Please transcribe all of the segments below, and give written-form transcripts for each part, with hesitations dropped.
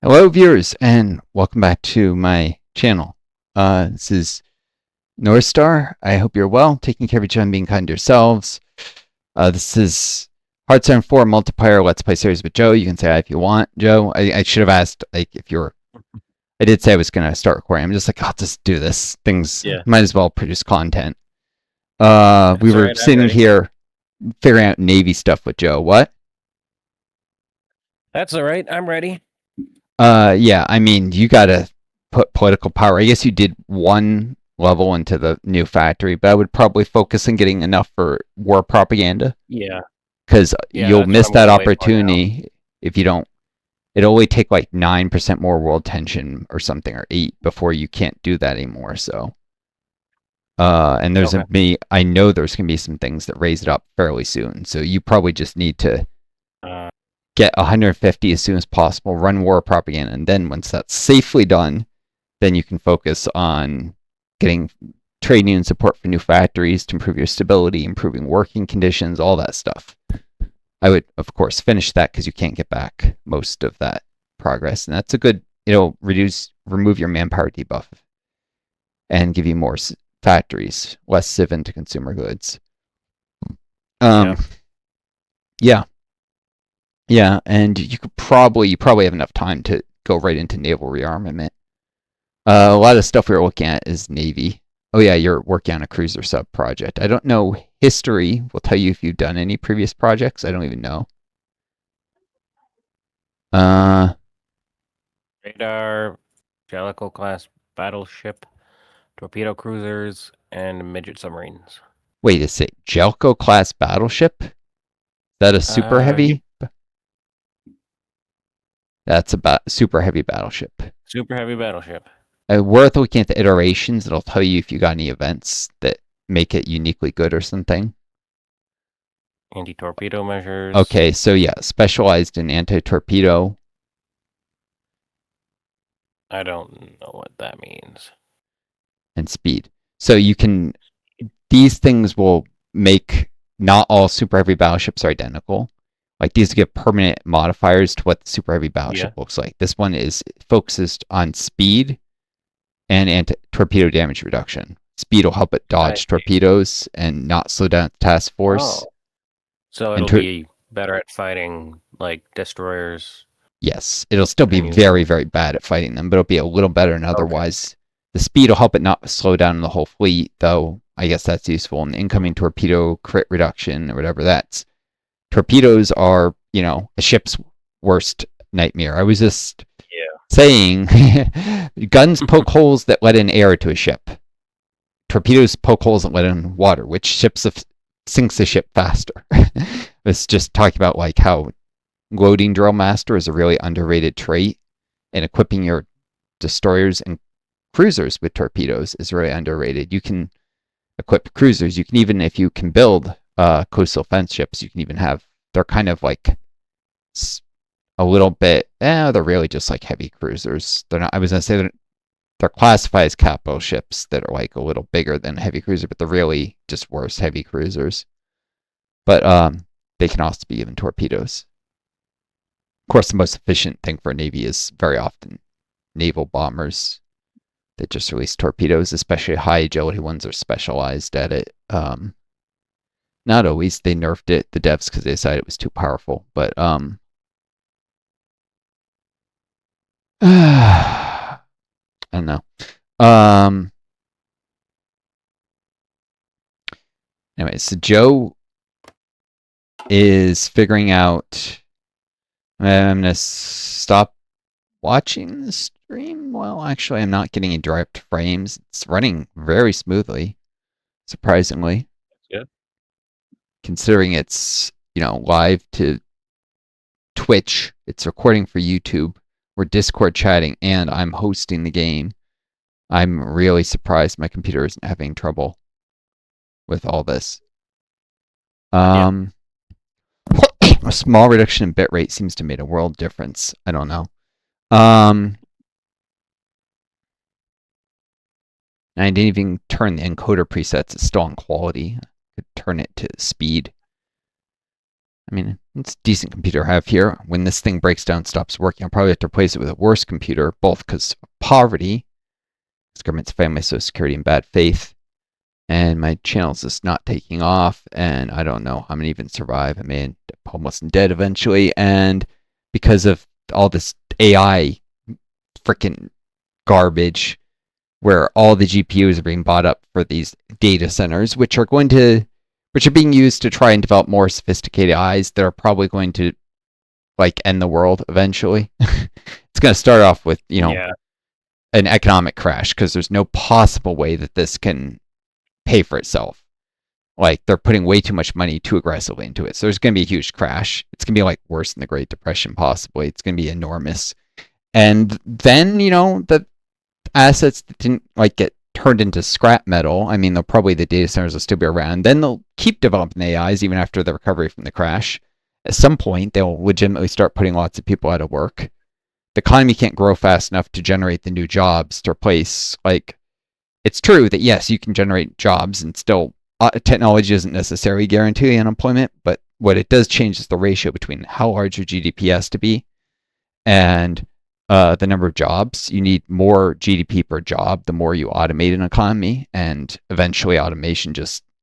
Hello, viewers, and welcome back to my channel. This is Northstar. I hope you're well, taking care of each other and being kind to yourselves. This is HOI4 multiplayer Let's Play series with Joe. You can say hi if you want, Joe. I should have asked, like, if you're... I did say I was going to start recording. I'm just like, I'll just do this. Might as well produce content. We were sitting here figuring out Navy stuff with Joe. What? That's all right. I'm ready. Yeah, I mean, you gotta put political power. I guess you did one level into the new factory, but I would probably focus on getting enough for war propaganda. Yeah. Because you'll miss that opportunity if you don't. It'll only take like 9% more world tension or something, or 8 before you can't do that anymore. So, and there's I know there's gonna be some things that raise it up fairly soon. So you probably just need to get 150 as soon as possible, run war propaganda, and then once that's safely done, then you can focus on getting trade union support for new factories to improve your stability, improving working conditions, all that stuff. I would, of course, finish that because you can't get back most of that progress, and that's a good, it'll remove your manpower debuff and give you more factories, less civ into consumer goods. Yeah, and you probably have enough time to go right into naval rearmament. A lot of stuff we were looking at is Navy. Oh yeah, you're working on a cruiser sub project. I don't know. History will tell you if you've done any previous projects. I don't even know. Radar, Jellicoe class battleship, torpedo cruisers, and midget submarines. Wait, is it Jellicoe class battleship? Is that a super heavy? That's a super heavy battleship. Super heavy battleship. Worth looking at the iterations. It'll tell you if you got any events that make it uniquely good or something. Anti-torpedo measures. Okay, so yeah, specialized in anti-torpedo. I don't know what that means. And speed. So you can... These things will make... Not all super heavy battleships are identical. Like, these give permanent modifiers to what the super heavy battleship looks like. This one is focused on speed and anti-torpedo damage reduction. Speed will help it dodge torpedoes and not slow down the task force. Oh. So it'll be better at fighting, like, destroyers. Yes, it'll still be very, very bad at fighting them, but it'll be a little better than otherwise. The speed will help it not slow down the whole fleet, though I guess that's useful. And incoming torpedo crit reduction or whatever that's... Torpedoes are, you know, a ship's worst nightmare. I was just saying, guns poke holes that let in air to a ship. Torpedoes poke holes that let in water, which sinks the ship faster. It's just talking about like how loading drill master is a really underrated trait, and equipping your destroyers and cruisers with torpedoes is really underrated. You can equip cruisers. You can even, if you can build coastal defense ships, you can even have, they're kind of like a little bit, they're really just like heavy cruisers. They're not, I was going to say they're classified as capital ships that are like a little bigger than a heavy cruiser, but they're really just worse heavy cruisers. But they can also be given torpedoes. Of course, the most efficient thing for a Navy is very often naval bombers that just release torpedoes, especially high agility ones are specialized at it. Not always. They nerfed it, the devs, because they decided it was too powerful. But I don't know. Anyway, so Joe is figuring out... I'm going to stop watching the stream. Well, actually, I'm not getting any direct frames. It's running very smoothly, surprisingly. Considering it's, you know, live to Twitch, it's recording for YouTube, we're Discord chatting, and I'm hosting the game. I'm really surprised my computer isn't having trouble with all this. A small reduction in bitrate seems to have made a world difference. I don't know. I didn't even turn the encoder presets. It's still on quality. I could turn it to speed. I mean, it's a decent computer I have here. When this thing breaks down and stops working, I'll probably have to replace it with a worse computer, both because of poverty, because government's family, Social Security, and bad faith, and my channel's just not taking off, and I don't know how I'm gonna even survive. I may end up almost dead eventually, and because of all this AI freaking garbage, where all the GPUs are being bought up for these data centers, which are being used to try and develop more sophisticated AIs that are probably going to like end the world eventually. It's going to start off with, an economic crash because there's no possible way that this can pay for itself. Like they're putting way too much money too aggressively into it. So there's going to be a huge crash. It's going to be like worse than the Great Depression possibly. It's going to be enormous. And then, the assets that didn't like get turned into scrap metal, I mean, the data centers will still be around. Then they'll keep developing AIs even after the recovery from the crash. At some point, they'll legitimately start putting lots of people out of work. The economy can't grow fast enough to generate the new jobs to replace, it's true that yes, you can generate jobs and still technology doesn't necessarily guarantee unemployment, but what it does change is the ratio between how large your GDP has to be and the number of jobs. You need more GDP per job the more you automate an economy, and eventually automation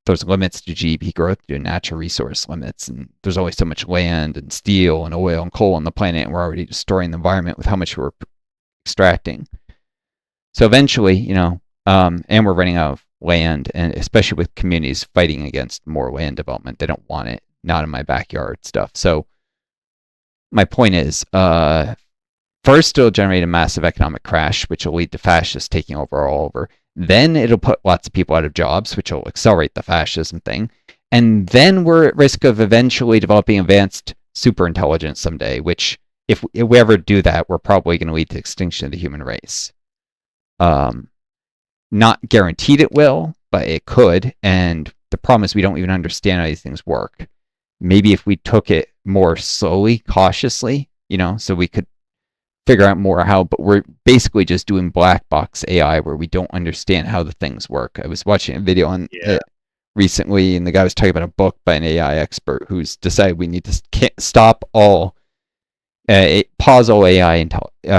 there's limits to GDP growth due to natural resource limits, and there's always so much land and steel and oil and coal on the planet, and we're already destroying the environment with how much we're extracting. So eventually, and we're running out of land, and especially with communities fighting against more land development. They don't want it, not in my backyard stuff. So my point is, first, it'll generate a massive economic crash, which will lead to fascists taking over all over. Then it'll put lots of people out of jobs, which will accelerate the fascism thing. And then we're at risk of eventually developing advanced superintelligence someday, which, if we ever do that, we're probably going to lead to extinction of the human race. Not guaranteed it will, but it could. And the problem is we don't even understand how these things work. Maybe if we took it more slowly, cautiously, so we could figure out more how, but we're basically just doing black box AI where we don't understand how the things work. I was watching a video on it recently, and the guy was talking about a book by an AI expert who's decided we need to stop all, pause all AI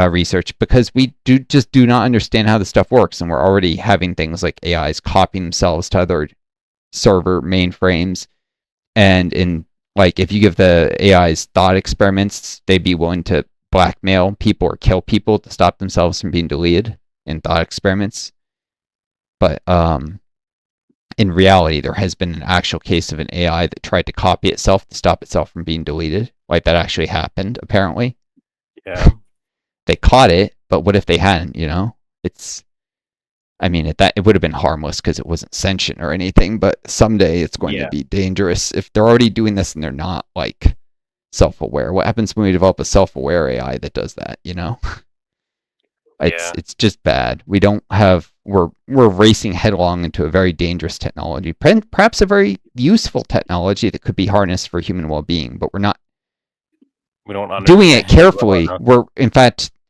research because we do not understand how this stuff works, and we're already having things like AIs copying themselves to other server mainframes, and if you give the AIs thought experiments, they'd be willing to blackmail people or kill people to stop themselves from being deleted in thought experiments. But in reality, there has been an actual case of an AI that tried to copy itself to stop itself from being deleted. Like that actually happened, apparently. Yeah. They caught it, but what if they hadn't, it would have been harmless because it wasn't sentient or anything, but someday it's going to be dangerous if they're already doing this and they're not self-aware. What happens when we develop a self-aware AI that does that, It's just bad. We're racing headlong into a very dangerous technology, perhaps a very useful technology that could be harnessed for human well-being, but we don't doing it carefully.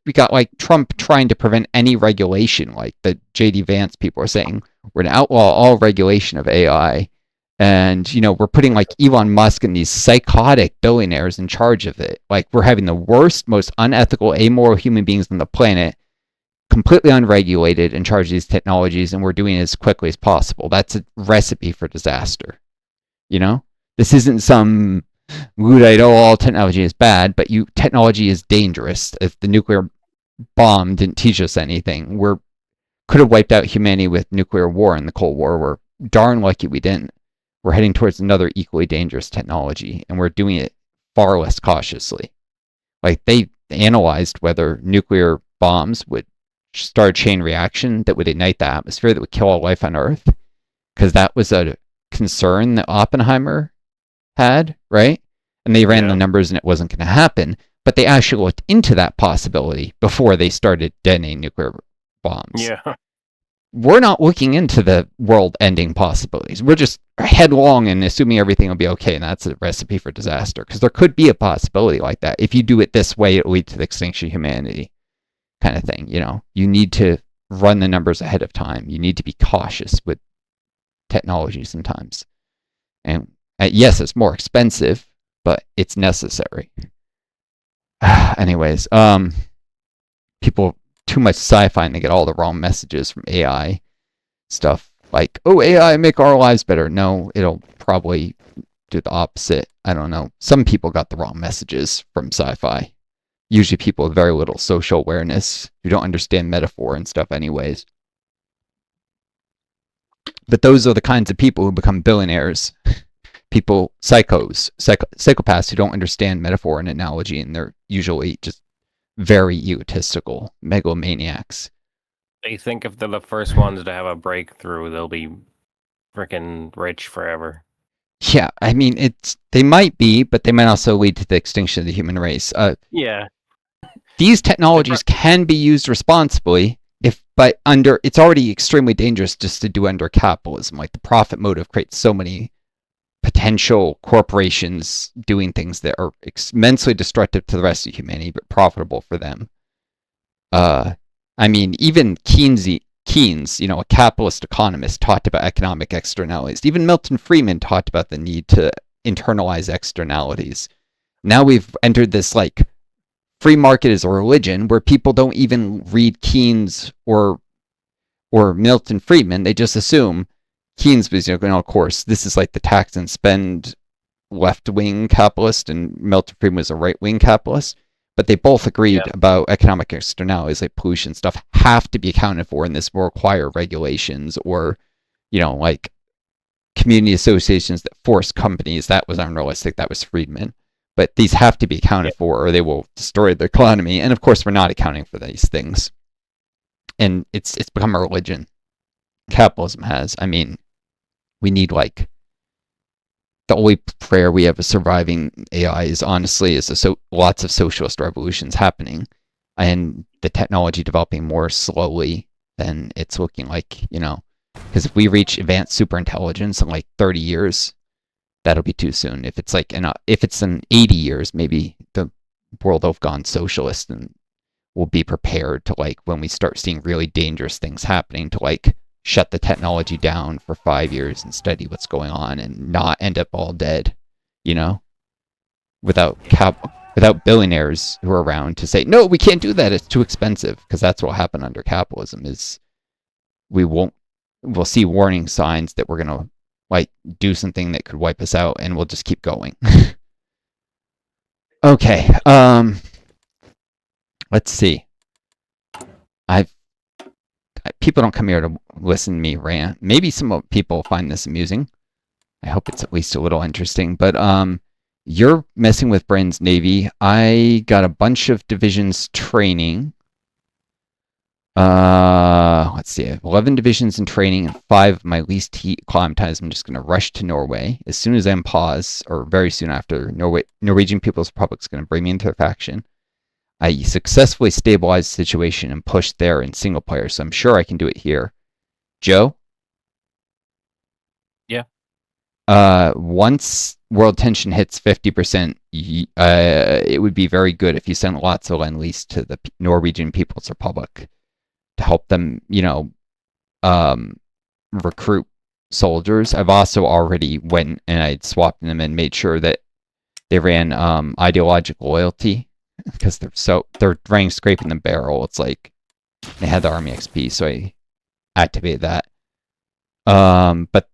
We got Trump trying to prevent any regulation, like the J.D. Vance people are saying. We're going to outlaw all regulation of AI. And, we're putting Elon Musk and these psychotic billionaires in charge of it. We're having the worst, most unethical, amoral human beings on the planet, completely unregulated, in charge of these technologies, and we're doing it as quickly as possible. That's a recipe for disaster. This isn't some Luddite, all technology is bad, but technology is dangerous. If the nuclear bomb didn't teach us anything, could have wiped out humanity with nuclear war in the Cold War. We're darn lucky we didn't. We're heading towards another equally dangerous technology, and we're doing it far less cautiously. They analyzed whether nuclear bombs would start a chain reaction that would ignite the atmosphere that would kill all life on Earth, because that was a concern that Oppenheimer had, right? And they ran the numbers, and it wasn't going to happen, but they actually looked into that possibility before they started detonating nuclear bombs. Yeah. We're not looking into the world-ending possibilities. We're just headlong and assuming everything will be okay, and that's a recipe for disaster. Because there could be a possibility like that. If you do it this way, it will lead to the extinction of humanity, kind of thing. You need to run the numbers ahead of time. You need to be cautious with technology sometimes. And yes, it's more expensive, but it's necessary. Anyways, people too much sci-fi and they get all the wrong messages from AI stuff. Like, oh, AI make our lives better. No, it'll probably do the opposite. I don't know. Some people got the wrong messages from sci-fi. Usually people with very little social awareness who don't understand metaphor and stuff anyways. But those are the kinds of people who become billionaires. People, psychopaths who don't understand metaphor and analogy, and they're usually just very egotistical megalomaniacs. They think if they're the first ones to have a breakthrough, they'll be freaking rich forever. Yeah, I mean, they might be, but they might also lead to the extinction of the human race. Yeah. These technologies can be used responsibly, but it's already extremely dangerous just to do under capitalism. Like the profit motive creates so many potential corporations doing things that are immensely destructive to the rest of humanity, but profitable for them. I mean, even Keynes, a capitalist economist, talked about economic externalities. Even Milton Friedman talked about the need to internalize externalities. Now we've entered this like free market is a religion where people don't even read Keynes or Milton Friedman. They just assume Keynes was, of course, this is like the tax and spend left-wing capitalist, and Milton Friedman was a right-wing capitalist. But they both agreed about economic externalities like pollution stuff have to be accounted for, and this will require regulations or, like community associations that force companies. That was unrealistic. That was Friedman. But these have to be accounted for or they will destroy the economy. And of course, we're not accounting for these things. And it's become a religion. Capitalism has. I mean, we need the only prayer we have of surviving AI is honestly lots of socialist revolutions happening and the technology developing more slowly than it's looking like, because if we reach advanced superintelligence in like 30 years, that'll be too soon. If it's in 80 years, maybe the world will have gone socialist and we'll be prepared to when we start seeing really dangerous things happening to shut the technology down for 5 years and study what's going on and not end up all dead, without billionaires who are around to say, no, we can't do that. It's too expensive. Because that's what will happen under capitalism is we'll see warning signs that we're going to do something that could wipe us out and we'll just keep going. Okay. Let's see. People don't come here to listen to me rant. Maybe some people find this amusing. I hope it's at least a little interesting. But you're messing with Britain's Navy. I got a bunch of divisions training. Let's see. I have 11 divisions in training and 5 of my least heat acclimatized. I'm just going to rush to Norway. As soon as I'm pause, or very soon after, Norwegian People's Republic is going to bring me into their faction. I successfully stabilized the situation and pushed there in single player, so I'm sure I can do it here. Joe? Yeah. Once world tension hits 50%, it would be very good if you sent lots of Lend-Lease to the Norwegian People's Republic to help them, recruit soldiers. I've also already went and I'd swapped them and made sure that they ran ideological loyalty. Because they're rank scraping the barrel. It's like they had the Army XP, so I activated that. But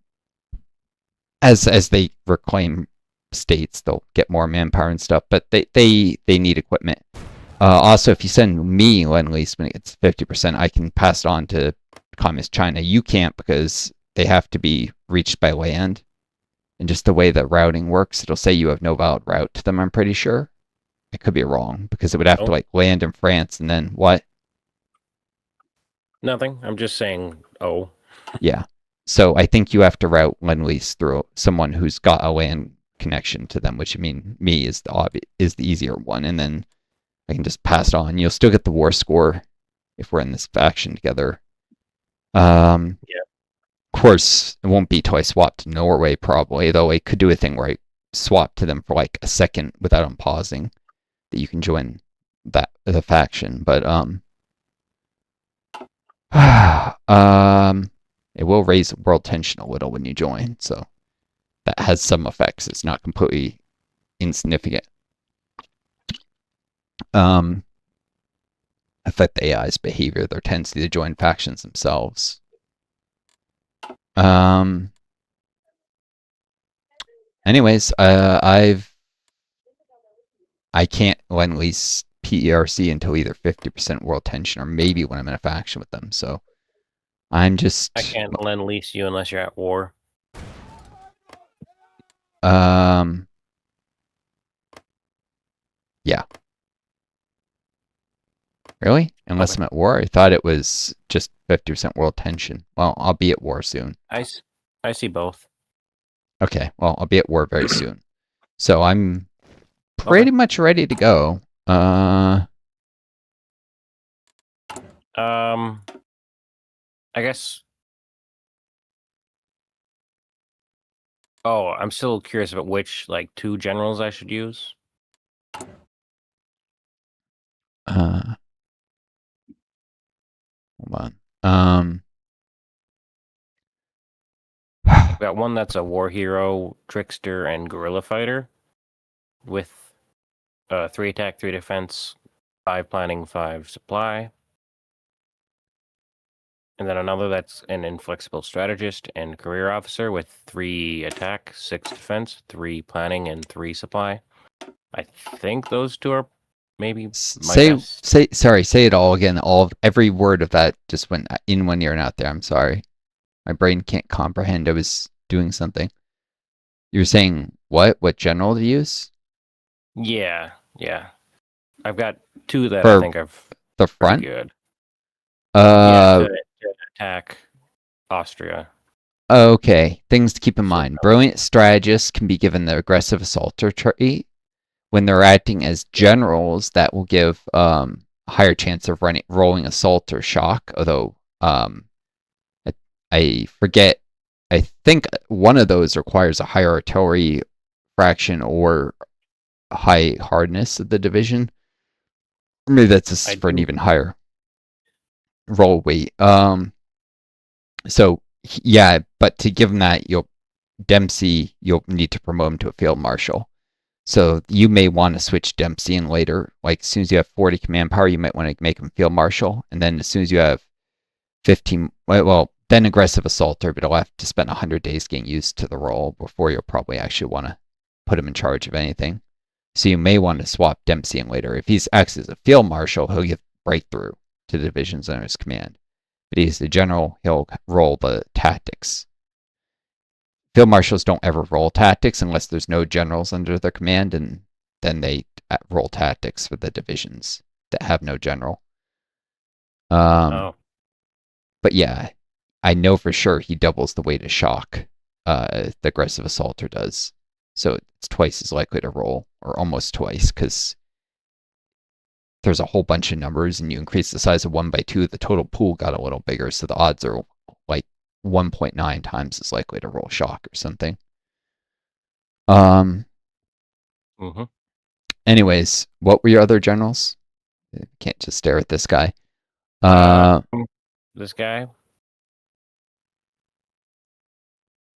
as they reclaim states, they'll get more manpower and stuff. But they need equipment. Also, if you send me Lend-Lease when it gets 50%, I can pass it on to Communist China. You can't because they have to be reached by land. And just the way that routing works, it'll say you have no valid route to them, I'm pretty sure. I could be wrong because it would have to land in France and then what? Nothing. I'm just saying. Yeah. So I think you have to route Lend-Lease through someone who's got a land connection to them, which me is the easier one, and then I can just pass it on. You'll still get the war score if we're in this faction together. Yeah. Of course, it won't be till I swap to Norway probably, though I could do a thing where I swap to them for a second without unpausing. That you can join the faction, but it will raise world tension a little when you join, so that has some effects. It's not completely insignificant. Affect the AI's behavior, their tendency to join factions themselves. Anyways, I can't lend lease PERC until either 50% world tension or maybe when I'm in a faction with them. So I'm just. I can't lend lease you unless you're at war. Yeah. Really? Unless I'm at war? I thought it was just 50% world tension. Well, I'll be at war soon. I see both. Okay, well, I'll be at war very soon. So I'm pretty much ready to go. I guess. Oh, I'm still curious about which, like, 2 generals I should use. Hold on. I've got one that's a war hero, trickster, and guerrilla fighter, with 3 attack, 3 defense, 5 planning, 5 supply. And then another that's an inflexible strategist and career officer with 3 attack, 6 defense, 3 planning, and 3 supply. I think those 2 are maybe my best. Say it all again. Every word of that just went in one ear and out there. I'm sorry. My brain can't comprehend. I was doing something. You're saying what? What general to use? Yeah. I've got 2 that For I think are the front? good. To attack Austria. Okay. Things to keep in mind. Brilliant strategists can be given the aggressive assaulter trait. When they're acting as generals, that will give a higher chance of rolling assault or shock. Although I forget. I think one of those requires a higher artillery fraction or high hardness of the division. Maybe that's just for an even higher roll weight. So yeah, but to give him that, you'll need to promote him to a field marshal. So you may want to switch Dempsey in later. Like as soon as you have 40 command power, you might want to make him field marshal, and then as soon as you have 15, well, then aggressive assaulter, but he'll have to spend 100 days getting used to the role before you'll probably actually want to put him in charge of anything. So you may want to swap Dempsey in later. If he's acts as a field marshal, he'll give breakthrough to the divisions under his command. But he's the general, he'll roll the tactics. Field marshals don't ever roll tactics unless there's no generals under their command, and then they roll tactics for the divisions that have no general. But yeah, I know for sure he doubles the weight of shock. The aggressive assaulter does. So it's twice as likely to roll, or almost twice, because there's a whole bunch of numbers, and you increase the size of 1 by 2, the total pool got a little bigger, so the odds are like 1.9 times as likely to roll shock or something. Anyways, what were your other generals? You can't just stare at this guy. This guy?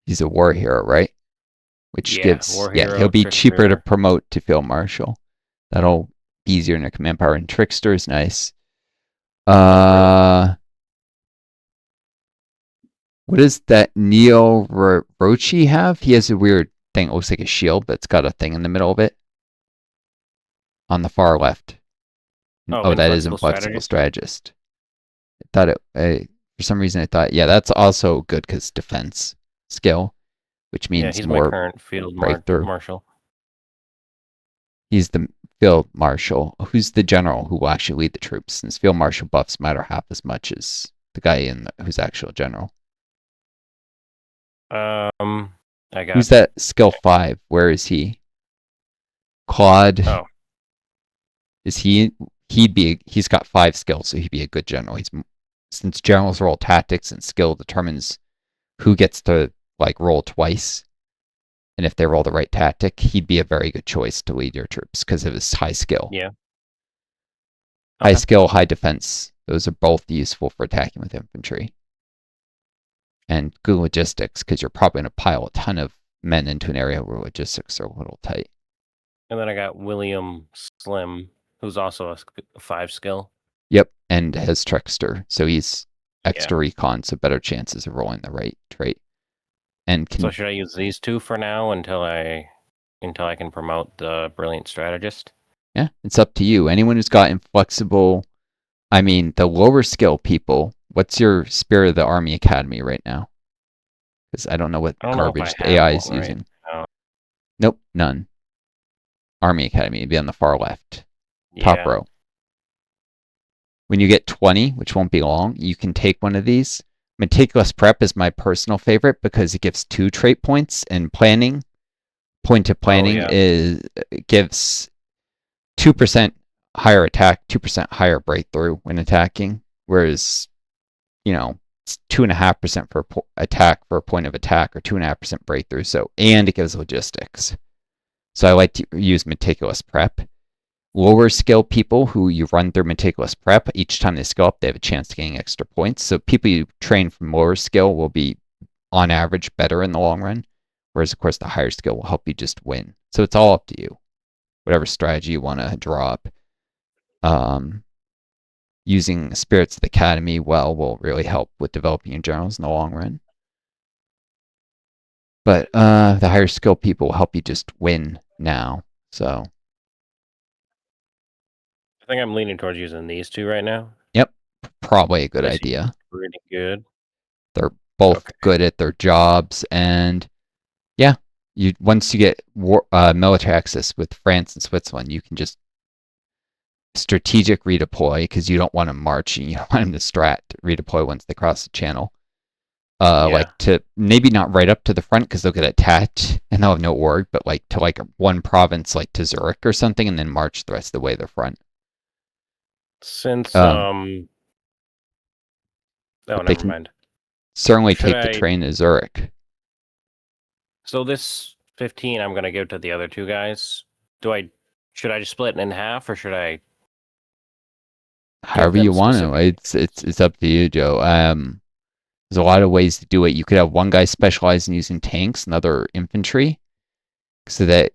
He's a war hero, right? Which gives, he'll be cheaper to promote to field marshal. That'll be easier in your command power. And trickster is nice. What does that Neo Rochi have? He has a weird thing. It looks like a shield, but it's got a thing in the middle of it. On the far left. Oh, that is inflexible strategist. I thought it. For some reason, I thought, yeah, that's also good because defense skill, which means he's more my current field marshal. He's the field marshal. Who's the general who will actually lead the troops? Since field marshal buffs matter half as much as the guy who's actual general. Who's that skill 5? Where is he? Claude. Oh. Is he's got 5 skills, so he'd be a good general. Since generals roll tactics and skill determines who gets to roll twice, and if they roll the right tactic, he'd be a very good choice to lead your troops because of his high skill. Yeah. High skill, high defense. Those are both useful for attacking with infantry. And good logistics, because you're probably going to pile a ton of men into an area where logistics are a little tight. And then I got William Slim, who's also a 5 skill. Yep, and has Trickster, so he's Yeah. extra recon, so better chances of rolling the right trait. And So should I use these two for now until I can promote the Brilliant Strategist? yeah, it's up to you. Anyone who's got inflexible, I mean, the lower skill people. What's your Spirit of the Army Academy right now? Because I don't know what I don't know if garbage I the have AI one is right using. now. Nope, none. Army Academy would be on the far left, top Yeah. row. When you get 20, which won't be long, you can take one of these. Meticulous Prep is my personal favorite because it gives 2 trait points, and planning, point of planning, gives 2% higher attack, 2% higher breakthrough when attacking, whereas, it's 2.5% for attack for a point of attack, or 2.5% breakthrough. So, and it gives logistics. So I like to use Meticulous Prep. Lower skill people who you run through Meticulous Prep, each time they skill up, they have a chance to gain extra points. So people you train from lower skill will be, on average, better in the long run. Whereas, of course, the higher skill will help you just win. So it's all up to you. Whatever strategy you want to draw up. Using Spirits of the Academy well will really help with developing your generals in the long run. But the higher skill people will help you just win now. So I think I'm leaning towards using these two right now. yep, probably a good They seem idea. pretty good. They're both Okay. good at their jobs, and yeah, once you get military access with France and Switzerland, you can just strategic redeploy, because you don't want to march and you don't want them to strat redeploy once they cross the channel. Like to maybe not right up to the front because they'll get attacked and they'll have no org, but like to like one province, like to Zurich or something, and then march the rest of the way to the front. Since But they never can mind. certainly take the train to Zurich. So this 15 I'm gonna give to the other two guys. Should I just split it in half, or should I However you want to. It's up to you, Joe. There's a lot of ways to do it. You could have one guy specialize in using tanks, another infantry, so that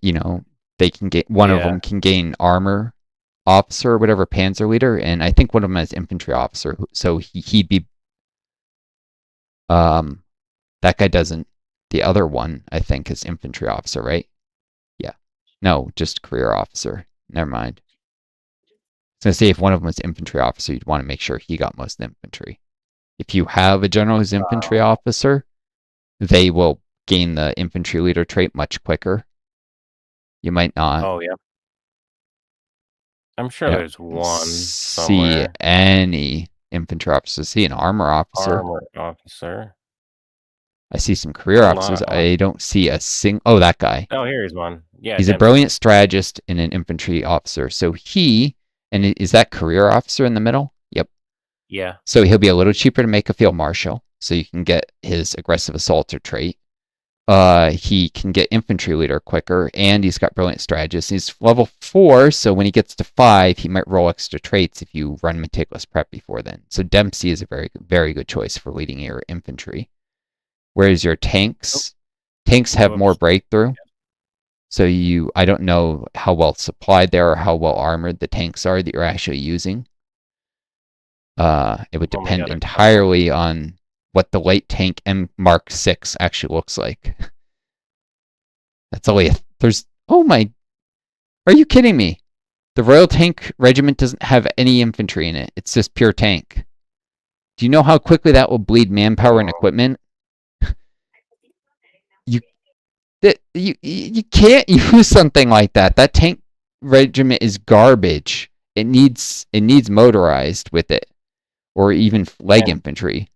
they can get one of them can gain armor officer or whatever, panzer leader, and I think one of them has infantry officer. So he'd be that guy doesn't. The other one I think is infantry officer, right? Yeah. No, just career officer. Never mind. I was gonna say if one of them was infantry officer, you'd want to make sure he got most infantry. If you have a general who's infantry officer, they will gain the infantry leader trait much quicker. You might not. Oh yeah. I'm sure there's one see somewhere. any infantry officer. See an armor officer. Armor officer. I see some career officers. I don't see a Oh, that guy. Oh, here's one. Yeah. He's a brilliant strategist and an infantry officer. So is that career officer in the middle? Yep. Yeah. So he'll be a little cheaper to make a field marshal. So you can get his aggressive assaulter trait. He can get infantry leader quicker, and he's got brilliant strategist. He's level 4, so when he gets to 5, he might roll extra traits if you run meticulous prep before then. So Dempsey is a very, very good choice for leading your infantry. Whereas your tanks have more breakthrough. So I don't know how well supplied they are or how well armored the tanks are that you're actually using. It would depend entirely on what the light tank M Mark 6 actually looks like. That's only are you kidding me? The Royal Tank Regiment doesn't have any infantry in it. It's just pure tank. Do you know how quickly that will bleed manpower and equipment? You can't use something like that. That tank regiment is garbage. It needs motorized with it, or even leg infantry.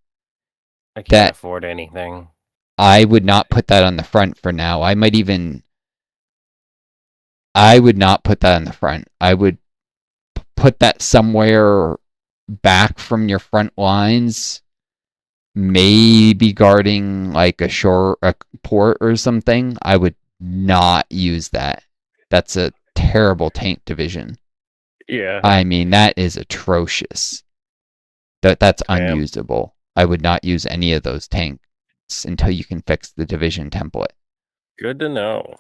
I can't afford anything. I would not put that on the front for now. I would not put that on the front. I would put that somewhere back from your front lines, maybe guarding like a port or something. I would not use that. That's a terrible tank division. Yeah. I mean, that is atrocious. That's unusable. I would not use any of those tanks until you can fix the division template. Good to know.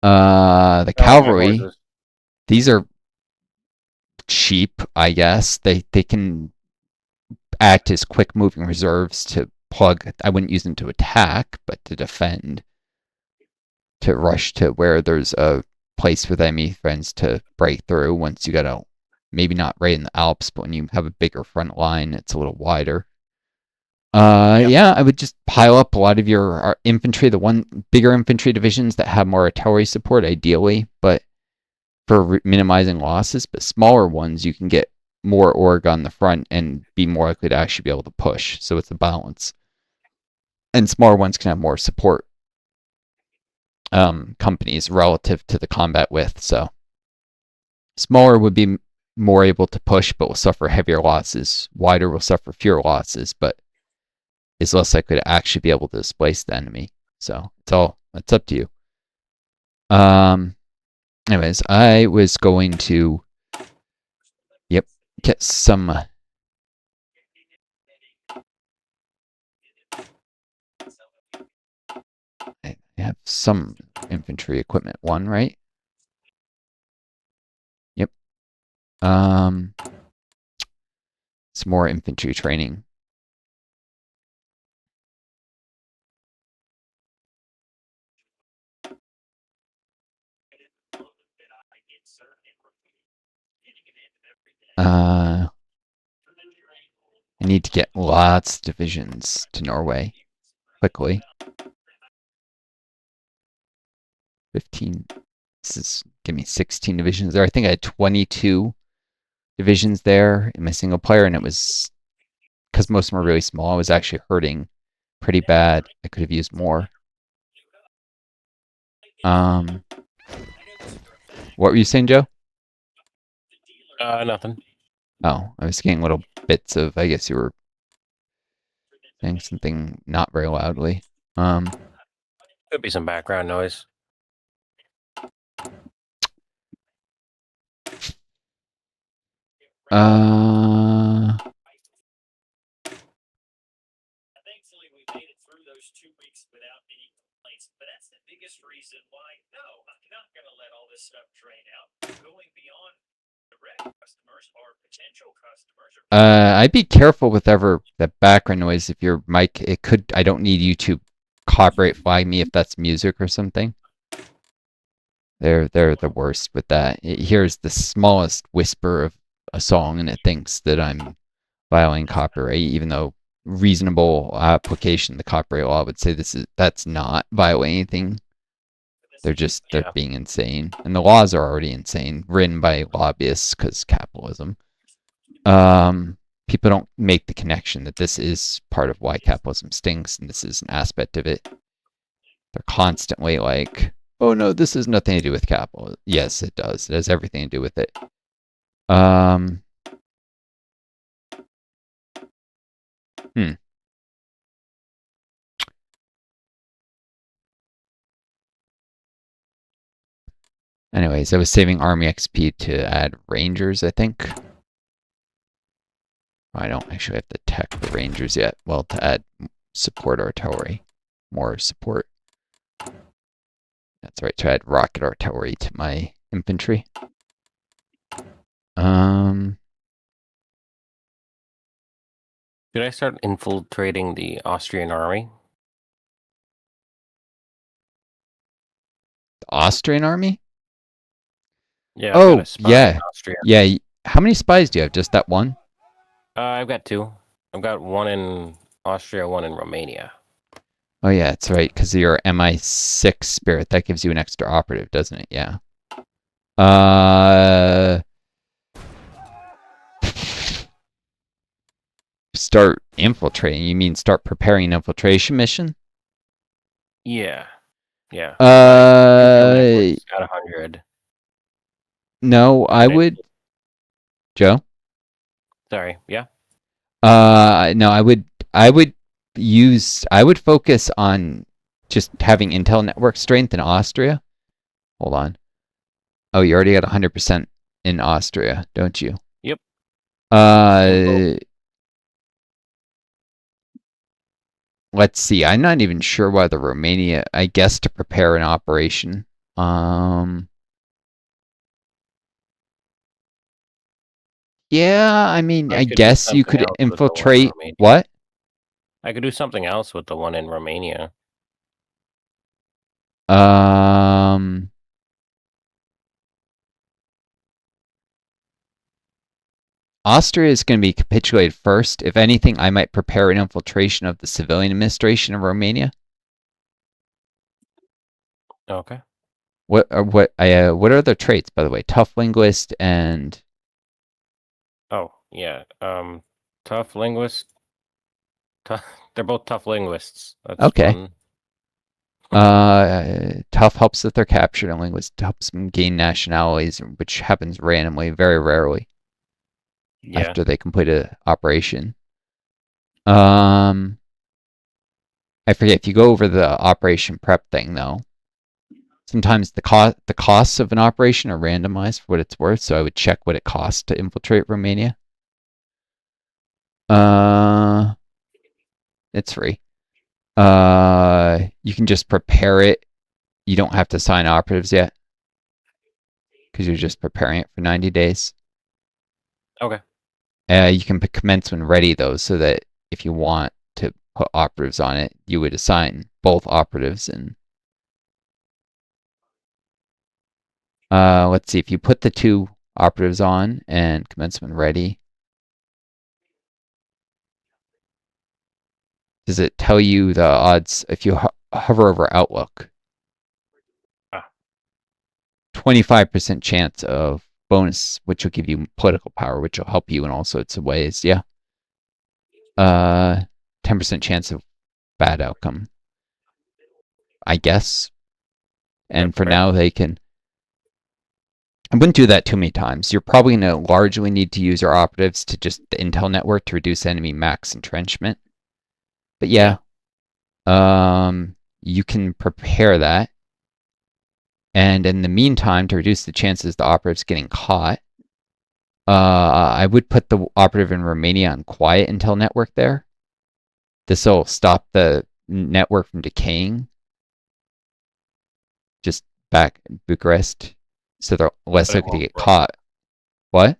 The Oh, my cavalry, horses. these are cheap, I guess. They can act as quick moving reserves to plug. I wouldn't use them to attack, but to defend, to rush to where there's a place with enemy friends to break through. Once you got to, maybe not right in the Alps, but when you have a bigger front line, it's a little wider. Yep. Yeah, I would just pile up a lot of your infantry, the one bigger infantry divisions that have more artillery support, ideally, but for minimizing losses. But smaller ones, you can get more org on the front and be more likely to actually be able to push. So it's a balance. And smaller ones can have more support companies relative to the combat width. So smaller would be more able to push, but will suffer heavier losses. Wider will suffer fewer losses, but is less likely to actually be able to displace the enemy. So it's up to you. Anyways, I was going to, get some. I have some infantry equipment one, right? Yep. Some more infantry training. I need to get lots of divisions to Norway quickly. 15. This is give me 16 divisions there. I think I had 22 divisions there in my single player, and it was because most of them are really small. I was actually hurting pretty bad. I could have used more. What were you saying, Joe? Nothing. Oh, I was getting little bits of. I guess you were saying something not very loudly. Could be some background noise. Thankfully, we made it through those 2 weeks without any complaints. But that's the biggest reason why, no, I'm not going to let all this stuff drain out. Going beyond direct customers or potential customers. I'd be careful with ever the background noise. If your mic, it could. I don't need you to copyright flag me if that's music or something. They're the worst with that. It hears the smallest whisper of a song and it thinks that I'm violating copyright, even though reasonable application of the copyright law would say that's not violating anything. They're being insane, and the laws are already insane, written by lobbyists because capitalism. People don't make the connection that this is part of why capitalism stinks, and this is an aspect of it. They're constantly like, "Oh no, this has nothing to do with capitalism." Yes, it does. It has everything to do with it. Anyways, I was saving Army XP to add Rangers, I think. I don't actually have to tech the Rangers yet. Well, to add support artillery. More support. That's right, to add rocket artillery to my infantry. Should I start infiltrating the Austrian army? The Austrian army? Yeah, I've got Oh, a spy yeah. in Austria. Yeah, how many spies do you have? Just that one? I've got 2. I've got one in Austria, one in Romania. Oh, yeah, that's right, because of your MI6 spirit. That gives you an extra operative, doesn't it? Yeah. Start infiltrating. You mean start preparing an infiltration mission? Yeah. Yeah. Got 100. No, I would. Joe? Sorry. Yeah. No, I would focus on just having intel network strength in Austria. Hold on. Oh, you already got 100% in Austria, don't you? Yep. Let's see. I'm not even sure whether Romania, I guess to prepare an operation Yeah, I mean, I I could do guess you something could else with the one in infiltrate. Romania. What? I could do something else with the one in Romania. Um, Austria is going to be capitulated first. If anything, I might prepare an infiltration of the civilian administration of Romania. Okay. What are their traits, by the way? Tough linguist and Oh, yeah. Tough linguist. They're both tough linguists. That's okay. fun. Tough helps that they're captured, and linguist helps them gain nationalities, which happens randomly, very rarely, Yeah. after they complete an operation. I forget if you go over the operation prep thing though. Sometimes the costs of an operation are randomized for what it's worth, so I would check what it costs to infiltrate Romania. It's free. You can just prepare it. You don't have to sign operatives yet because you're just preparing it for 90 days. Okay. You can commence when ready though, so that if you want to put operatives on it, you would assign both operatives and let's see, if you put the 2 operatives on and commence when ready, does it tell you the odds if you hover over Outlook? 25% chance of bonus, which will give you political power, which will help you in all sorts of ways. Yeah. 10% chance of bad outcome, I guess. And for now, they can. I wouldn't do that too many times. You're probably going to largely need to use your operatives to just the intel network to reduce enemy max entrenchment. But yeah, you can prepare that. And in the meantime, to reduce the chances the operatives getting caught, I would put the operative in Romania on quiet intel network there. This will stop the network from decaying. Just back in Bucharest, so they're less likely to get caught. What?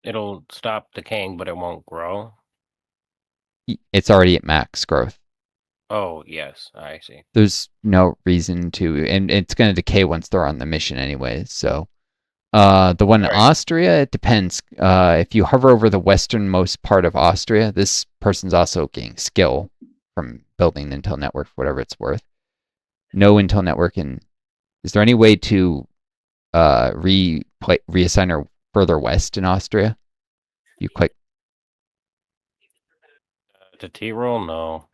It'll stop decaying, but it won't grow. It's already at max growth. Oh, yes, I see. There's no reason to, and it's going to decay once they're on the mission anyway. So, the one in Austria, it depends. If you hover over the westernmost part of Austria, this person's also gaining skill from building the Intel network for whatever it's worth. No Intel network in. Is there any way to reassign her further west in Austria? You click. To Tyrol, no.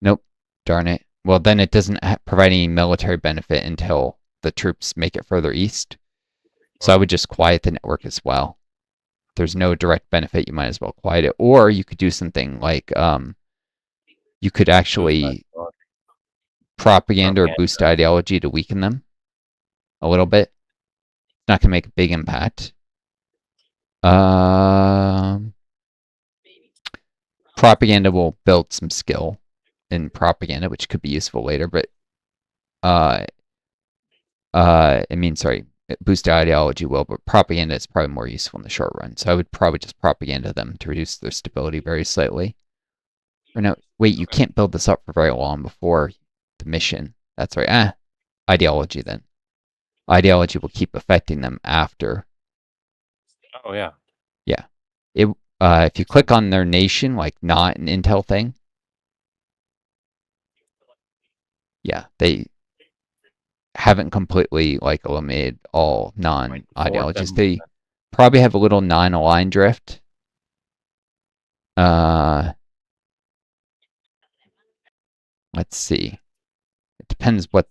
Nope. Darn it. Well, then it doesn't provide any military benefit until the troops make it further east. So I would just quiet the network as well. If there's no direct benefit, you might as well quiet it. Or you could do something like you could actually propaganda or boost ideology to weaken them a little bit. It's not going to make a big impact. Propaganda will build some skill in propaganda, which could be useful later, but boost ideology will, but propaganda is probably more useful in the short run. So I would probably just propaganda them to reduce their stability very slightly. Or no, wait, you can't build this up for very long before the mission. That's right. Ideology then. Ideology will keep affecting them after. Oh, yeah. Yeah. If you click on their nation, like not an Intel thing, yeah, they haven't completely like eliminated all non-ideologies. They probably have a little non-aligned drift. Let's see. It depends what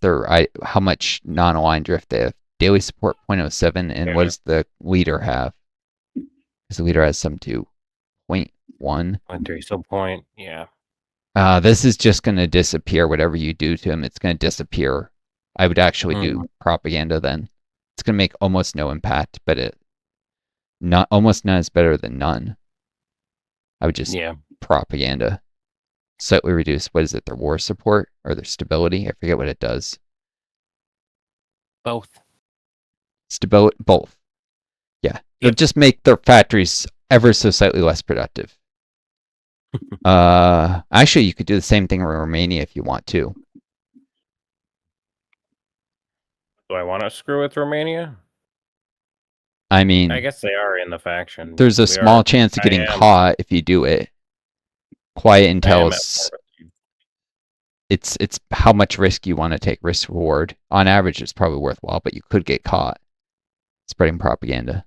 how much non-aligned drift they have. Daily support 0.07, and what does the leader have? Because the leader has some too. 0.1. 0.3, so point, yeah. This is just going to disappear. Whatever you do to him, it's going to disappear. I would actually do propaganda then. It's going to make almost no impact, but almost none is better than none. I would just propaganda. Slightly reduce, what is it, their war support or their stability? I forget what it does. Both. Stability, both. Yeah, it'll Yep. just make their factories ever so slightly less productive. Actually, you could do the same thing in Romania if you want to. Do I want to screw with Romania? I mean, I guess they are in the faction. there's a small chance of I getting am- caught if you do it. Quiet I intel am at is war with you. it's how much risk you want to take, risk reward. On average, it's probably worthwhile, but you could get caught spreading propaganda.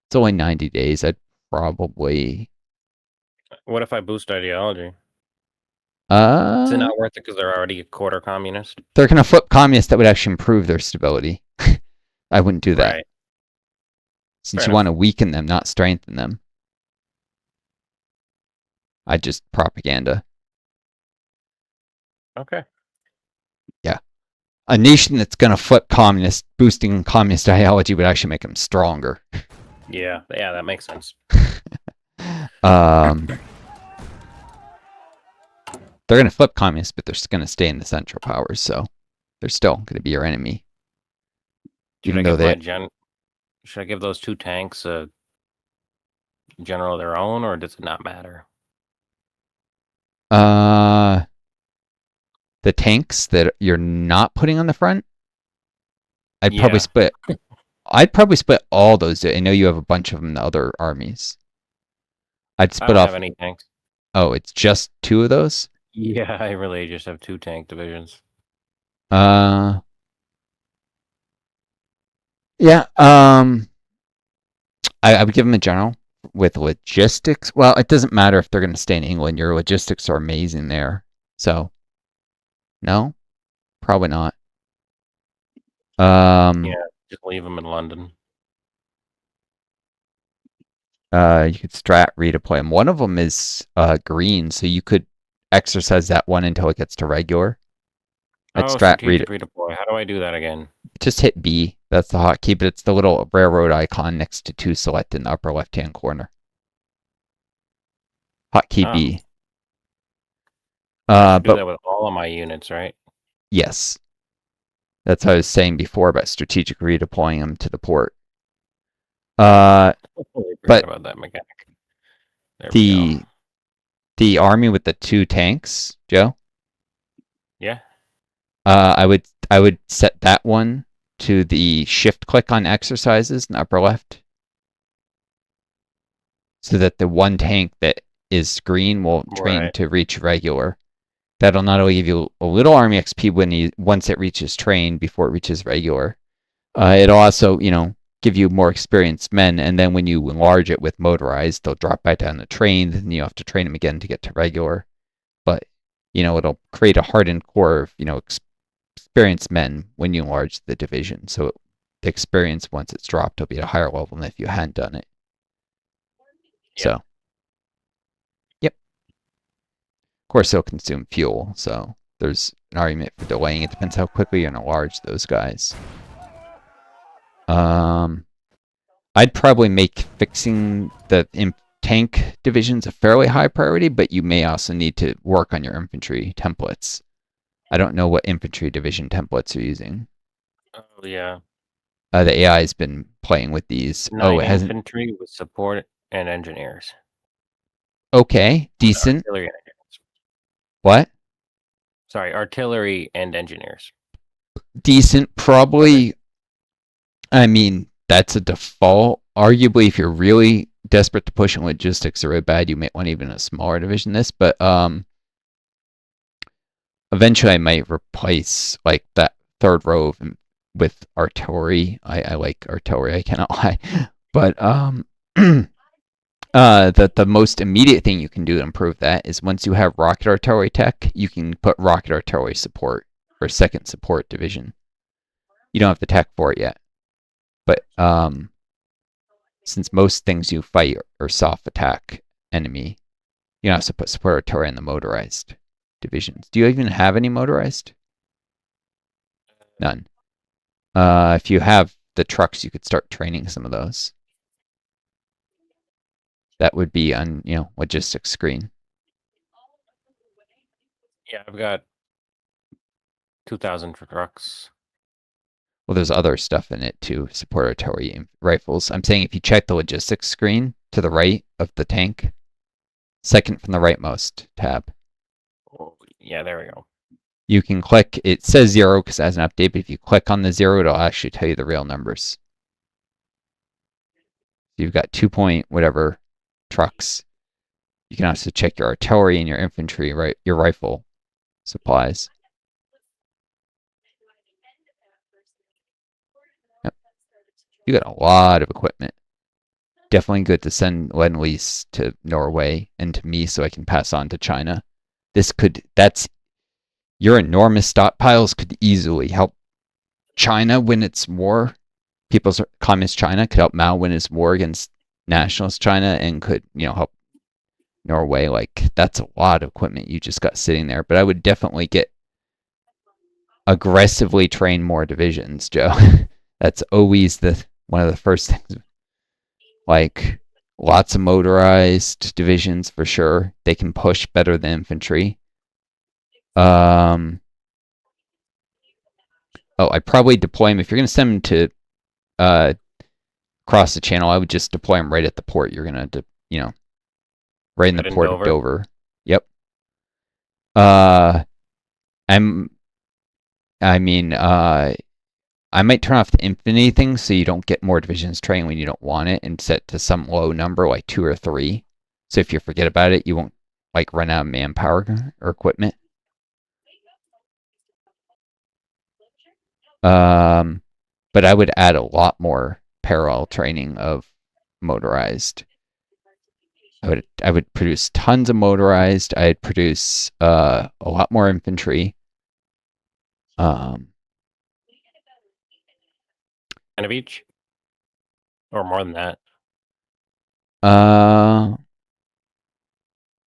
It's only 90 days. I'd probably What if I boost ideology? Is it uh not worth it because they're already a quarter communist? they're gonna flip communists that would actually improve their stability. I wouldn't do that. Right. Since Fair you want to weaken them, not strengthen them. I just propaganda. Okay. A nation that's gonna flip communist, boosting communist ideology would actually make them stronger. Yeah, that makes sense. They're gonna flip communist, but they're gonna stay in the Central Powers, so they're still gonna be your enemy. Should I Even though give Should I give those 2 tanks a general of their own, or does it not matter? the tanks that you're not putting on the front, I'd Yeah. probably split. I'd probably split all those. I know you have a bunch of them in the other armies. I'd I split don't off. have any tanks. Oh, it's just 2 of those. Yeah, I really just have 2 tank divisions. Yeah. I would give them a general with logistics. Well, it doesn't matter if they're going to stay in England. Your logistics are amazing there. So, no, probably not. Yeah, just leave them in London. You could strat redeploy them. One of them is green, so you could exercise that one until it gets to regular. I'd strat strategic redeploy. How do I do that again? Just hit B. That's the hotkey, but it's the little railroad icon next to 2 select in the upper left-hand corner. Hotkey B. I do that with all of my units, right? Yes. That's what I was saying before about strategic redeploying them to the port. But about that mechanic. The army with the 2 tanks, Joe. Yeah. I would set that one to the shift click on exercises in the upper left, so that the 1 tank that is green will train to reach regular. That'll not only give you a little army XP once it reaches train before it reaches regular. It'll also, give you more experienced men, and then when you enlarge it with motorized, they'll drop back down to trained, and you have to train them again to get to regular. But, it'll create a hardened core of, experienced men when you enlarge the division. So the experience, once it's dropped, will be at a higher level than if you hadn't done it. Yep. So, yep. Of course, they'll consume fuel, so there's an argument for delaying. It depends how quickly you're going to enlarge those guys. I'd probably make fixing the tank divisions a fairly high priority, but you may also need to work on your infantry templates. I don't know what infantry division templates you're using. Oh, yeah. The AI has been playing with these. 9 it hasn't. Infantry with support and engineers. Okay, decent. Artillery and engineers. What? Sorry, artillery and engineers. Decent, probably. I mean, that's a default. Arguably, if you're really desperate to push and logistics are really bad, you might want even a smaller division this. But eventually, I might replace like that 3rd row with artillery. I like artillery. I cannot lie. But the most immediate thing you can do to improve that is once you have rocket artillery tech, you can put rocket artillery support or 2nd support division. You don't have the tech for it yet. But since most things you fight are soft attack enemy, you have to put support artillery in the motorized divisions. Do you even have any motorized? None. If you have the trucks, you could start training some of those. That would be on, logistics screen. Yeah, I've got 2,000 trucks. Well, there's other stuff in it to support artillery rifles. I'm saying if you check the logistics screen to the right of the tank, second from the rightmost tab, Oh, yeah, there we go. you can click, it says 0 because it has an update, but if you click on the 0, it'll actually tell you the real numbers. You've got 2 point whatever trucks. You can also check your artillery and your infantry, right? Your rifle supplies. Yep. You got a lot of equipment. Definitely good to send Lend-Lease to Norway and to me so I can pass on to China. Your enormous stockpiles could easily help China win its war. Communist China could help Mao win his war against nationalist China and could, help Norway. Like, that's a lot of equipment you just got sitting there. But I would definitely get aggressively train more divisions, Joe. That's always one of the first things. Like, lots of motorized divisions for sure. They can push better than infantry. I'd probably deploy them. If you're going to send them to cross the channel, I would just deploy them right at the port. You're going to, right in the port of Dover. Yep. I might turn off the infinity thing so you don't get more divisions training when you don't want it and set to some low number like 2 or 3. So if you forget about it, you won't like run out of manpower or equipment. But I would add a lot more parallel training of motorized. I would produce tons of motorized. I'd produce a lot more infantry. And of each? Or more than that?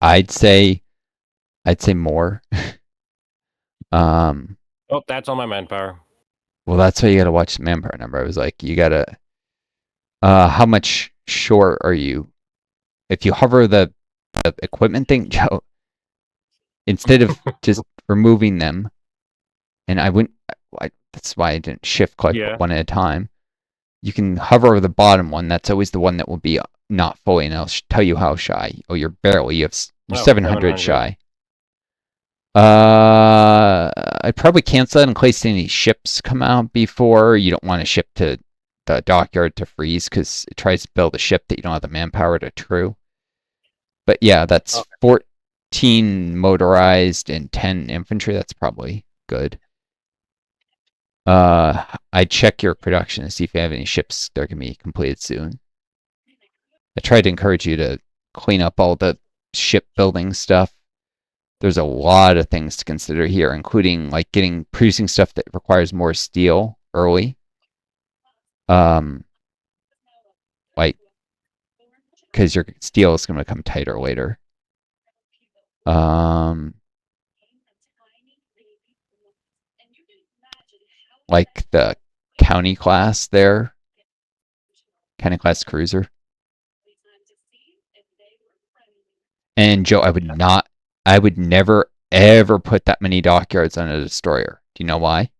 I'd say more. Oh, that's all my manpower. Well, that's why you gotta watch the manpower number. I was like, you gotta. How much short are you? If you hover the equipment thing, Joe, instead of just removing them, and that's why I didn't shift click one at a time. You can hover over the bottom one. That's always the one that will be not fully, and I'll tell you how shy. Oh, you're 700 shy. I'd probably cancel that in case any ships come out before. You don't want to ship to the dockyard to freeze because it tries to build a ship that you don't have the manpower to crew. But yeah, that's 14 motorized and 10 infantry. That's probably good. I check your production to see if you have any ships that are going to be completed soon. I tried to encourage you to clean up all the shipbuilding stuff. There's a lot of things to consider here, including like producing stuff that requires more steel early. Like, because your steel is going to become tighter later. Like the county class there, county class cruiser. And Joe, I would never ever put that many dockyards on a destroyer. Do you know why?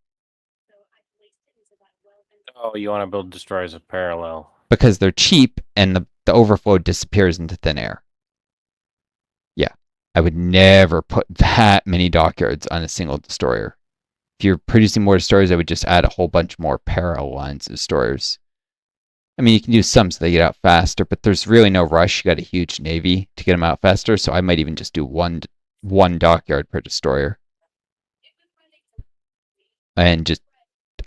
Oh, you want to build destroyers of parallel. Because they're cheap and the overflow disappears into thin air. Yeah. I would never put that many dockyards on a single destroyer. If you're producing more destroyers, I would just add a whole bunch more parallel lines of destroyers. I mean, you can do some so they get out faster, but there's really no rush. You got a huge navy to get them out faster, so I might even just do one dockyard per destroyer. And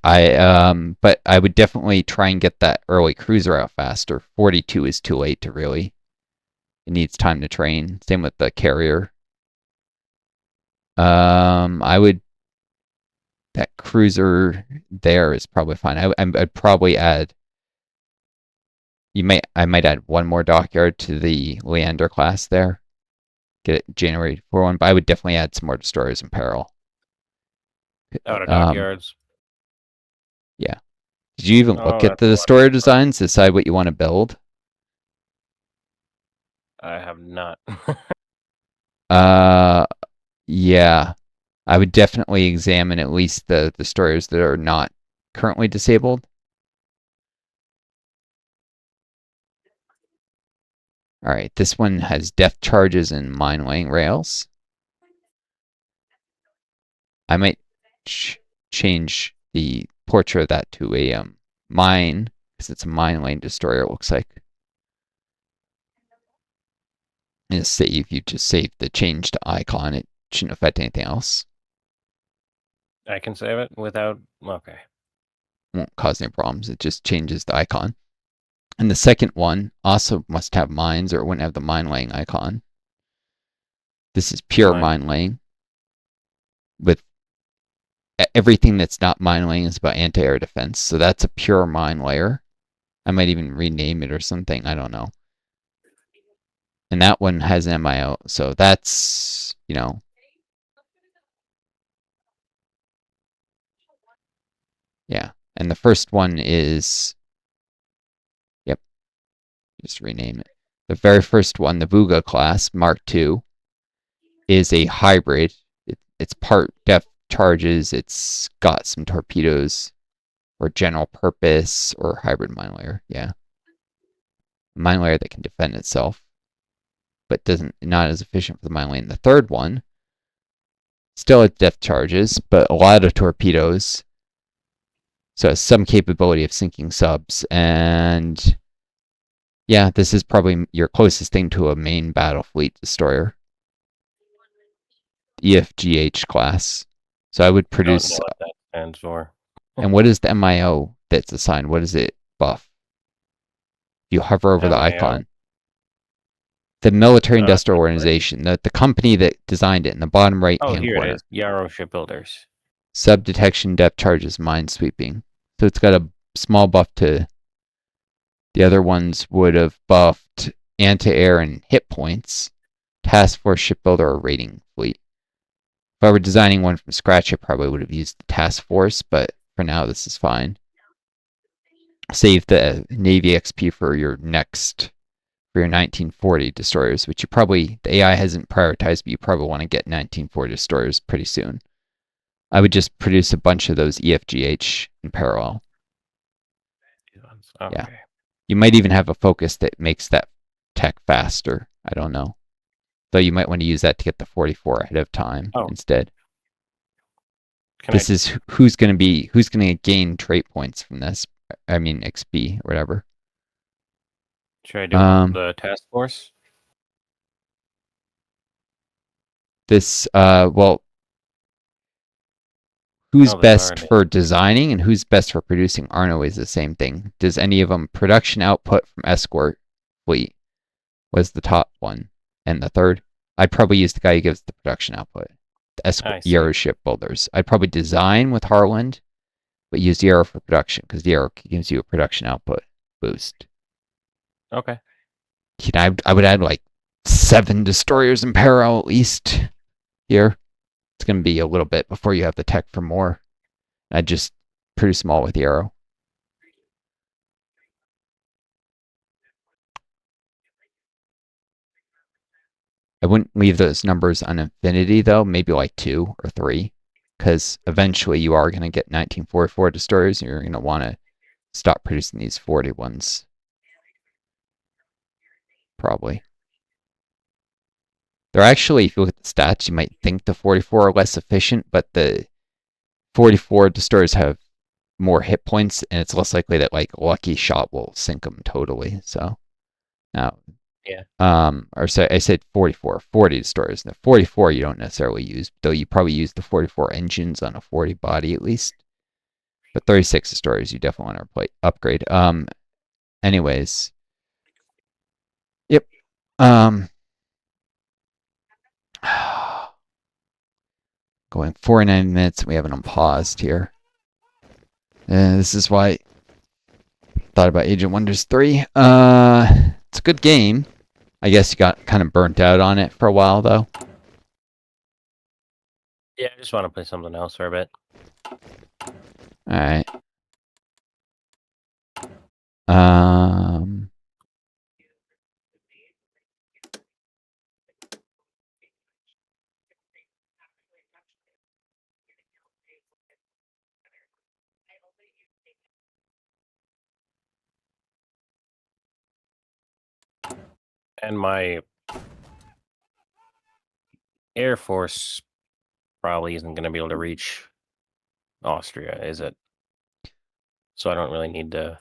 but I would definitely try and get that early cruiser out faster. 42 is too late to really. It needs time to train. Same with the carrier. That cruiser there is probably fine. I'd probably add. I might add one more dockyard to the Leander class there. Get it January 4-1, but I would definitely add some more destroyers in parallel. Out of dockyards. Yeah. Did you even look at the destroyer designs, decide what you want to build? I have not. Yeah. I would definitely examine at least the destroyers that are not currently disabled. All right, this one has depth charges and mine laying rails. I might change the portrait of that to a mine, because it's a mine lane destroyer, it looks like. And save, you just save the change to icon. It shouldn't affect anything else. I can save it without. Okay. Won't cause any problems. It just changes the icon. And the second one also must have mines, or it wouldn't have the mine laying icon. This is pure mine laying. With everything that's not mine laying is about anti-air defense. So that's a pure mine layer. I might even rename it or something. I don't know. And that one has an MIO. So that's, you know. Yeah. And the first one is, yep, just rename it. The very first one, the Vuga class, Mark II, is a hybrid. It's part depth charges. It's got some torpedoes or general purpose or hybrid mine layer. Yeah. A mine layer that can defend itself, but not as efficient for the mine lane. The third one still has depth charges, but a lot of torpedoes. So it has some capability of sinking subs. And yeah, this is probably your closest thing to a main battle fleet destroyer. EFGH class. So I would produce. Don't know what that stands for. And what is the MIO that's assigned? What does it buff? You hover over the icon. The military industrial organization, the company that designed it in the bottom right hand corner. Oh, here it is. Yarrow Shipbuilders. Sub detection, depth charges, mine sweeping. So it's got a small buff to. The other ones would have buffed anti-air and hit points, task force, shipbuilder, or raiding fleet. If I were designing one from scratch, I probably would have used the task force, but for now, this is fine. Save the Navy XP for your 1940 destroyers, which the AI hasn't prioritized, but you probably want to get 1940 destroyers pretty soon. I would just produce a bunch of those EFGH in parallel. Okay. Yeah. You might even have a focus that makes that tech faster. I don't know. Though you might want to use that to get the 44 ahead of time instead. This is who's going to gain trait points from this. I mean, XP or whatever. Should I do the task force? This, who's best for designing and who's best for producing aren't always the same thing. Does any of them production output from escort fleet was the top one, and the third? I'd probably use the guy who gives the production output. The escort Yarrow shipbuilders. I'd probably design with Harland, but use the Yarrow for production because the Yarrow gives you a production output boost. Okay. I would add like 7 destroyers in parallel at least here. It's going to be a little bit before you have the tech for more. I'd just produce them all with Yarrow. I wouldn't leave those numbers on infinity though, maybe like 2 or 3, because eventually you are going to get 1944 destroyers and you're going to want to stop producing these 40 ones. Probably. They're actually, if you look at the stats, you might think the 44 are less efficient, but the 44 destroyers have more hit points, and it's less likely that like lucky shot will sink them totally. So now, I said 44, 40 destroyers. The 44 you don't necessarily use, though you probably use the 44 engines on a 40 body at least. But 36 destroyers you definitely want to upgrade. Anyways, yep. Going 49 minutes. We haven't unpaused here. This is why I thought about Agent Wonders 3. It's a good game. I guess you got kind of burnt out on it for a while, though. Yeah, I just want to play something else for a bit. Alright. And my Air Force probably isn't going to be able to reach Austria, is it? So I don't really need to.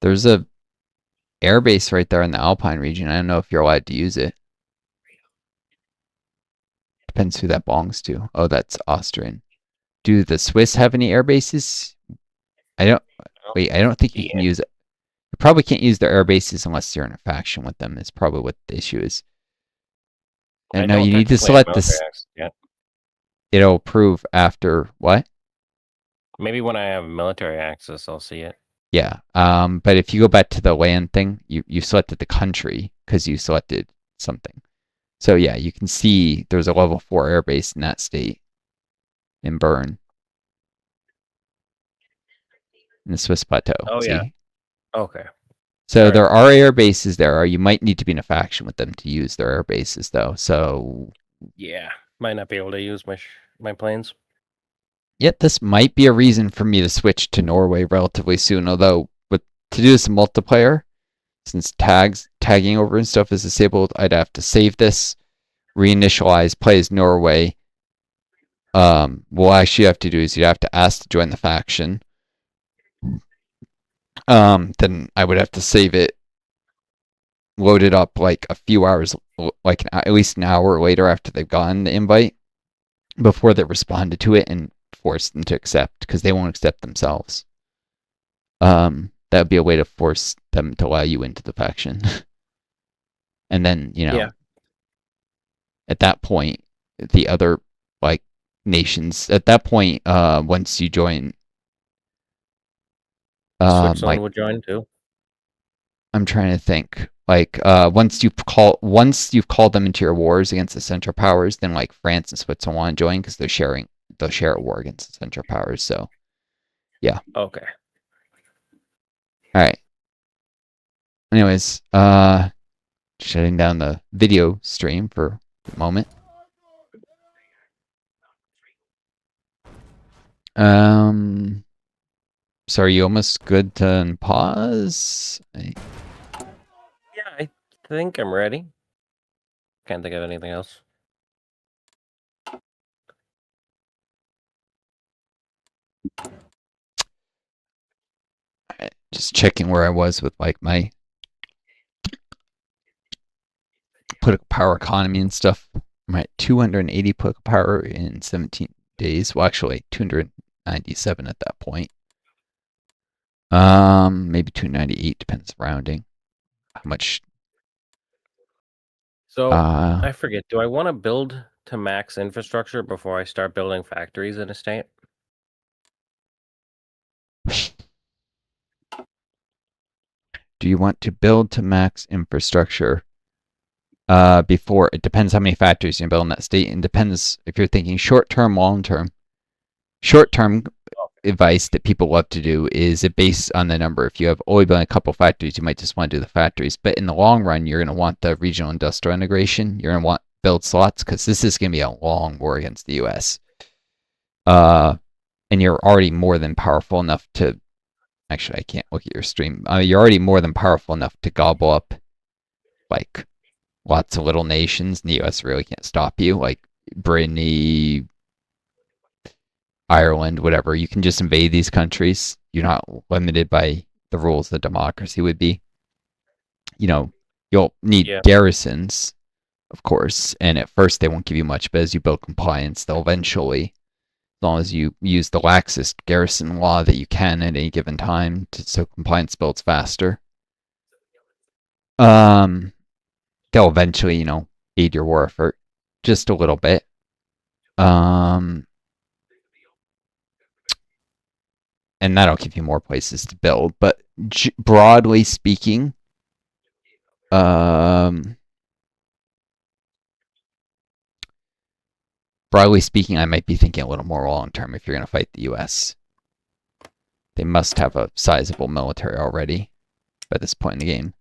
There's a airbase right there in the Alpine region. I don't know if you're allowed to use it. Depends who that belongs to. Oh, that's Austrian. Do the Swiss have any air bases? I don't. Wait, I don't think you can use it. You probably can't use their air bases unless you're in a faction with them. Is probably what the issue is. And now you need to select this. Yeah. It'll approve after what? Maybe when I have military access, I'll see it. Yeah. But if you go back to the land thing, you selected the country because you selected something. So yeah, you can see there's a level 4 airbase in that state in Bern. In the Swiss plateau. Oh, see? yeah. Okay. So Sorry. there are air bases there. Or you might need to be in a faction with them to use their air bases, though. So yeah, might not be able to use my planes. Yet this might be a reason for me to switch to Norway relatively soon. Although, to do this in multiplayer, since tagging over and stuff is disabled, I'd have to save this, reinitialize, play as Norway. What I actually have to do is you'd have to ask to join the faction. Then I would have to save it, load it up like a few hours, like at least an hour later after they've gotten the invite, before they responded to it and force them to accept, because they won't accept themselves. That would be a way to force them to allow you into the faction. And then, at that point, the other nations, at that point, once you join, Switzerland would join too. I'm trying to think. Once you've called them into your wars against the Central Powers, then France and Switzerland want to join because they'll share a war against the Central Powers. So, yeah. Okay. All right. Anyways, shutting down the video stream for a moment. So are you almost good to pause? Yeah, I think I'm ready. Can't think of anything else. Just checking where I was with my political power economy and stuff. I'm at 280 political power in 17 days. Well, actually, 297 at that point. Maybe 298, depends rounding. How much? So I forget. Do I want to build to max infrastructure before I start building factories in a state? Do you want to build to max infrastructure before? It depends how many factories you build in that state, and depends if you're thinking short-term, long-term. Short-term advice that people love to do is it based on the number. If you have only building a couple factories, you might just want to do the factories. But in the long run, you're going to want the regional industrial integration. You're going to want build slots because this is going to be a long war against the U.S. And you're already more than powerful enough to. Actually, I can't look at your stream. You're already more than powerful enough to gobble up lots of little nations, and the U.S. really can't stop you. Like Brittany, Ireland, whatever. You can just invade these countries. You're not limited by the rules of democracy would be. You'll need garrisons, of course, and at first they won't give you much, but as you build compliance, they'll eventually, as long as you use the laxest garrison law that you can at any given time, so compliance builds faster. They'll eventually, aid your war effort just a little bit. And that'll give you more places to build. But broadly speaking, I might be thinking a little more long term if you're going to fight the U.S. They must have a sizable military already by this point in the game.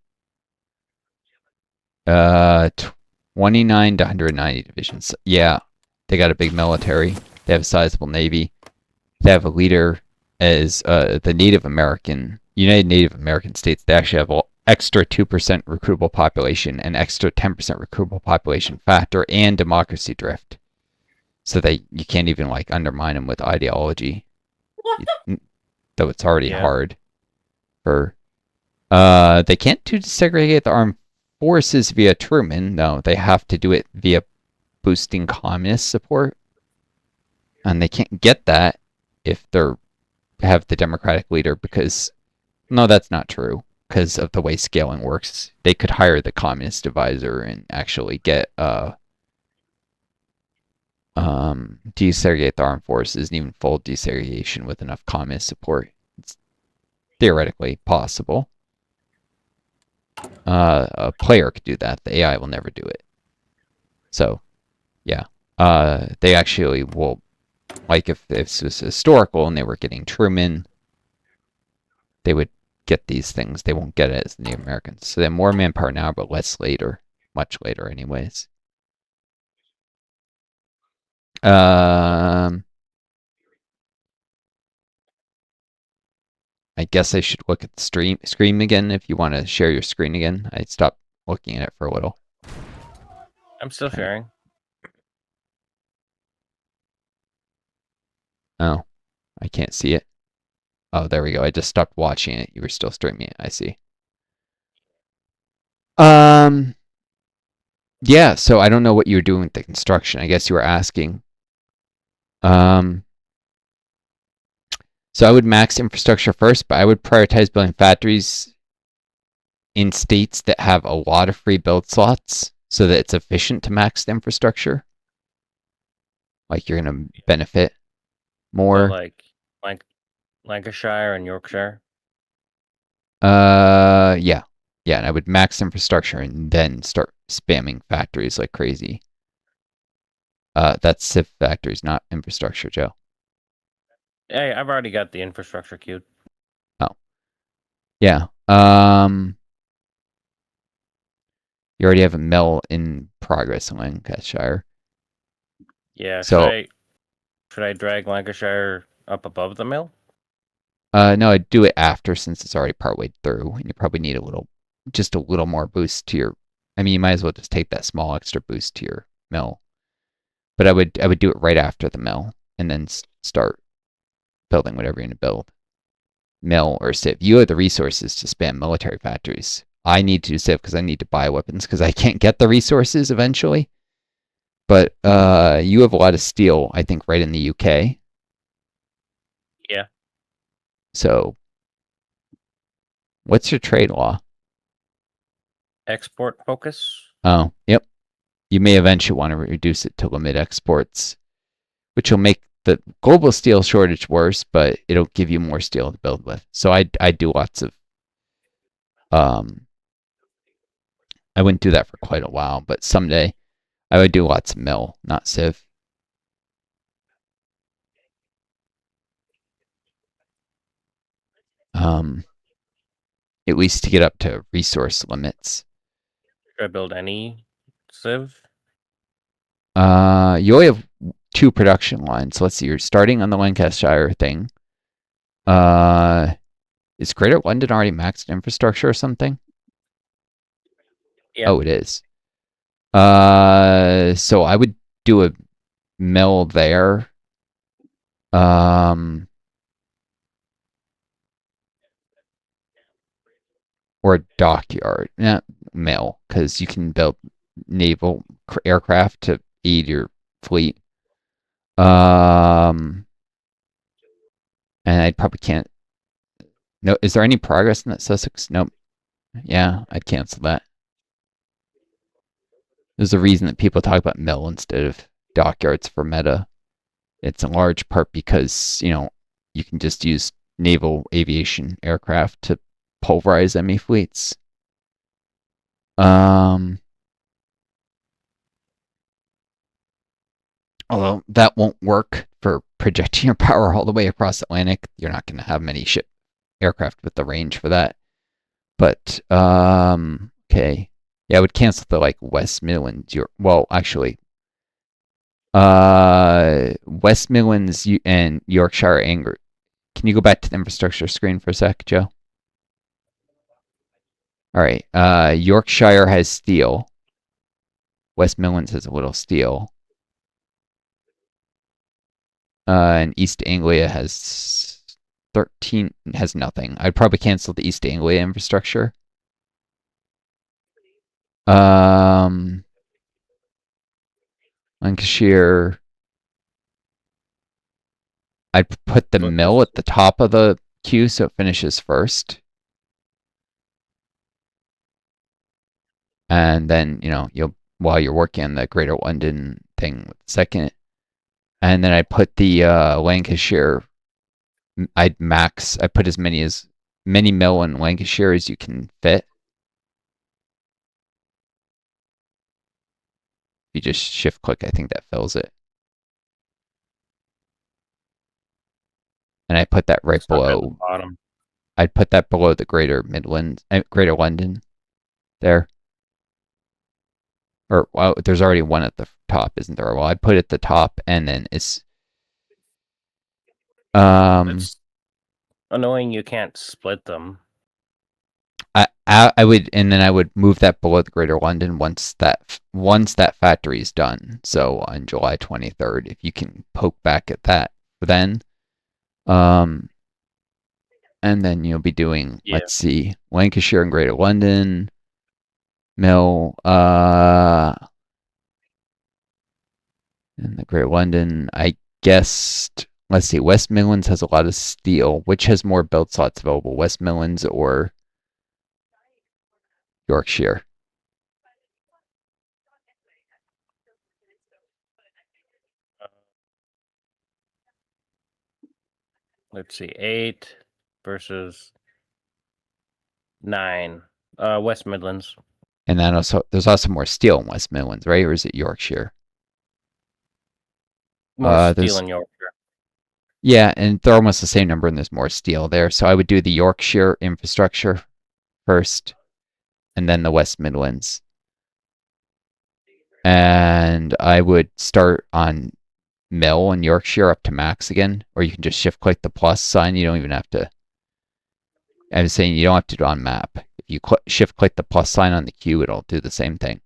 29 to 190 divisions. Yeah, they got a big military. They have a sizable navy. They have a leader as the United Native American States. They actually have extra 2% recruitable population and extra 10% recruitable population factor and democracy drift. So you can't even like undermine them with ideology. Though it's already hard for they can't desegregate the armed forces via Truman. No, they have to do it via boosting communist support. And they can't get that if they're have the Democratic leader because no, that's not true because of the way scaling works. They could hire the communist advisor and actually get desegregate the armed forces and even full desegregation with enough communist support. It's theoretically possible. A player could do that. The AI will never do it. So, yeah. They actually will, like if this was historical and they were getting Truman, they would get these things. They won't get it as the Americans. So they have more manpower now, but less later. Much later, anyways. I guess I should look at the screen again if you want to share your screen again. I stopped looking at it for a little. I'm still sharing. Oh, I can't see it. Oh, there we go. I just stopped watching it. You were still streaming it. I see. Yeah, so I don't know what you were doing with the construction. I guess you were asking. So I would max infrastructure first, but I would prioritize building factories in states that have a lot of free build slots so that it's efficient to max the infrastructure. Like you're going to benefit more. So like Lancashire and Yorkshire. Yeah. Yeah, and I would max infrastructure and then start spamming factories like crazy. That's civ factories, not infrastructure, Joe. Hey, I've already got the infrastructure queued. Oh. Yeah. You already have a mill in progress in Lancashire. Yeah, so, should I drag Lancashire up above the mill? No, I'd do it after since it's already partway through, and you probably need just a little more boost to your. I mean, you might as well just take that small extra boost to your mill. But I would do it right after the mill, and then start building whatever you're gonna build, mill or civ. You have the resources to spam military factories. I need to do civ because I need to buy weapons because I can't get the resources eventually. But you have a lot of steel, I think, right in the UK. Yeah. So, what's your trade law? Export focus. Oh, yep. You may eventually want to reduce it to limit exports, which will make the global steel shortage worse, but it'll give you more steel to build with. So I do lots of. I wouldn't do that for quite a while, but someday I would do lots of mill, not civ. At least to get up to resource limits. Should I build any civ? You only have 2 production lines. Let's see. You're starting on the Lancashire thing. Is Greater London already maxed infrastructure or something? Yeah. Oh, it is. So I would do a mill there. Or a dockyard. Mill, because you can build naval aircraft to aid your fleet. And I probably can't. No, is there any progress in that Sussex? Nope. Yeah, I'd cancel that. There's a reason that people talk about mill instead of dockyards for meta. It's in large part because, you can just use naval aviation aircraft to pulverize enemy fleets. Although that won't work for projecting your power all the way across the Atlantic. You're not going to have many aircraft with the range for that. But okay, yeah, I would cancel the West Midlands. Actually, West Midlands and Yorkshire Angry. Can you go back to the infrastructure screen for a sec, Joe? All right. Yorkshire has steel. West Midlands has a little steel. And East Anglia has 13, has nothing. I'd probably cancel the East Anglia infrastructure. Lancashire. I'd put the mill at the top of the queue so it finishes first. And then, you'll while you're working on the Greater London thing second. And then I put the Lancashire. I put as many mill in Lancashire as you can fit. If you just shift click, I think that fills it. And I put that right below. Bottom. I'd put that below the Greater London there. Or, well, there's already one at the top, isn't there? Well, I put it at the top, and then it's It's annoying you can't split them. I would, and then I would move that below the Greater London once that factory is done. So on July 23rd, if you can poke back at that, then, and then you'll be doing, let's see, Lancashire and Greater London, mill, and the Greater London, I guessed. Let's see, West Midlands has a lot of steel. Which has more build slots available, West Midlands or Yorkshire? Let's see, 8 versus 9. West Midlands. And then there's also more steel in West Midlands, right? Or is it Yorkshire? More steel in Yorkshire. Yeah, and they're almost the same number, and there's more steel there. So I would do the Yorkshire infrastructure first, and then the West Midlands. And I would start on mill in Yorkshire up to max again, or you can just shift click the plus sign. You don't even have to. I was saying you don't have to do it on map. If you shift click the plus sign on the queue, it'll do the same thing.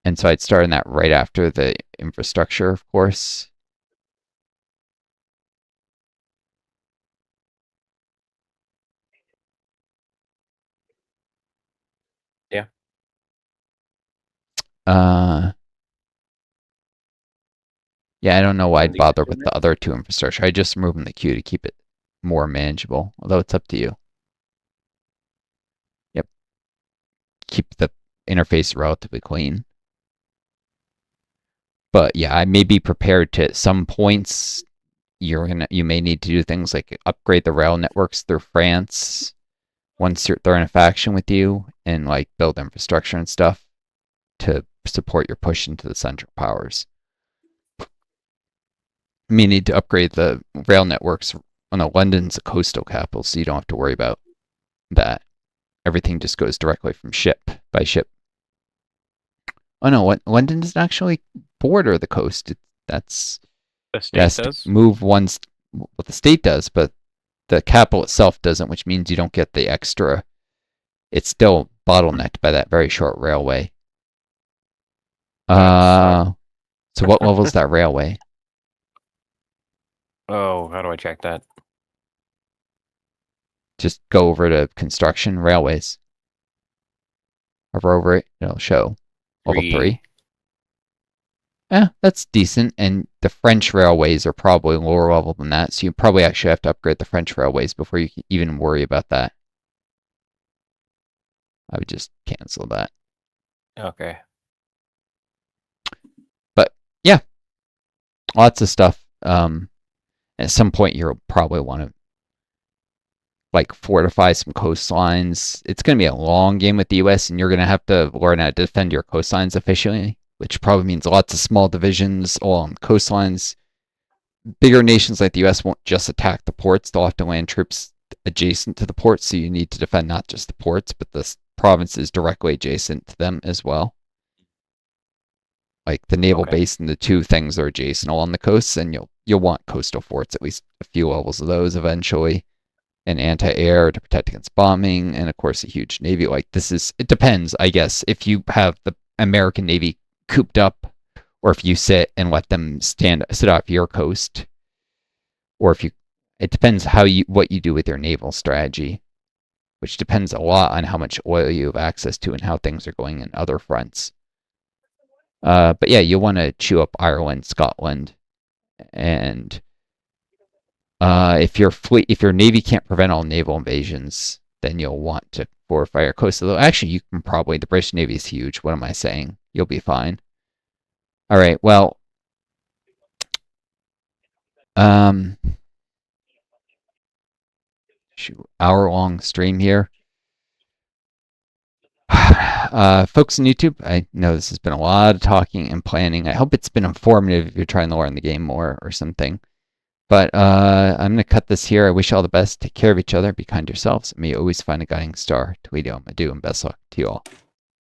And so I'd start on that right after the infrastructure, of course. Yeah. Yeah, I don't know why I'd bother with the other two infrastructure. I just remove them the queue to keep it more manageable, although it's up to you. Yep. Keep the interface relatively clean. But yeah, I may be prepared to, at some points, you may need to do things like upgrade the rail networks through France once they're in a faction with you, and like build infrastructure and stuff to support your push into the central powers. You may need to upgrade the rail networks. London's a coastal capital, so you don't have to worry about that. Everything just goes directly from by ship. Oh no, London doesn't actually border the coast. That's the state does. Move once. Well, the state does, but the capital itself doesn't, which means you don't get the extra. It's still bottlenecked by that very short railway. So what level is that railway? Oh, how do I check that? Just go over to construction railways. Hover over it, it'll show level 3. That's decent, and the French railways are probably lower level than that, so you probably actually have to upgrade the French railways before you can even worry about that. I would just cancel that. Okay. But yeah, lots of stuff. At some point, you'll probably want to like fortify some coastlines. It's going to be a long game with the U.S., and you're going to have to learn how to defend your coastlines efficiently, which probably means lots of small divisions along coastlines. Bigger nations like the U.S. won't just attack the ports. They'll have to land troops adjacent to the ports, so you need to defend not just the ports, but the provinces directly adjacent to them as well. Like the naval base and the two things are adjacent along the coasts, and you'll want coastal forts, at least a few levels of those eventually. and anti-air to protect against bombing, and of course a huge navy. Like it depends, I guess, if you have the American Navy cooped up, or if you sit and let them sit off your coast, or if you, it depends what you do with your naval strategy, which depends a lot on how much oil you have access to and how things are going in other fronts. But yeah, you'll want to chew up Ireland, Scotland, and if your navy can't prevent all naval invasions, then you'll want to fortify your coast. Although actually, you can probably, the British Navy is huge. What am I saying? You'll be fine. All right. Well, hour-long stream here. Folks on YouTube, I know this has been a lot of talking and planning. I hope it's been informative if you're trying to learn the game more or something. But I'm going to cut this here. I wish you all the best. Take care of each other. Be kind to yourselves. And may you always find a guiding star to lead you on. Adieu and best luck to you all.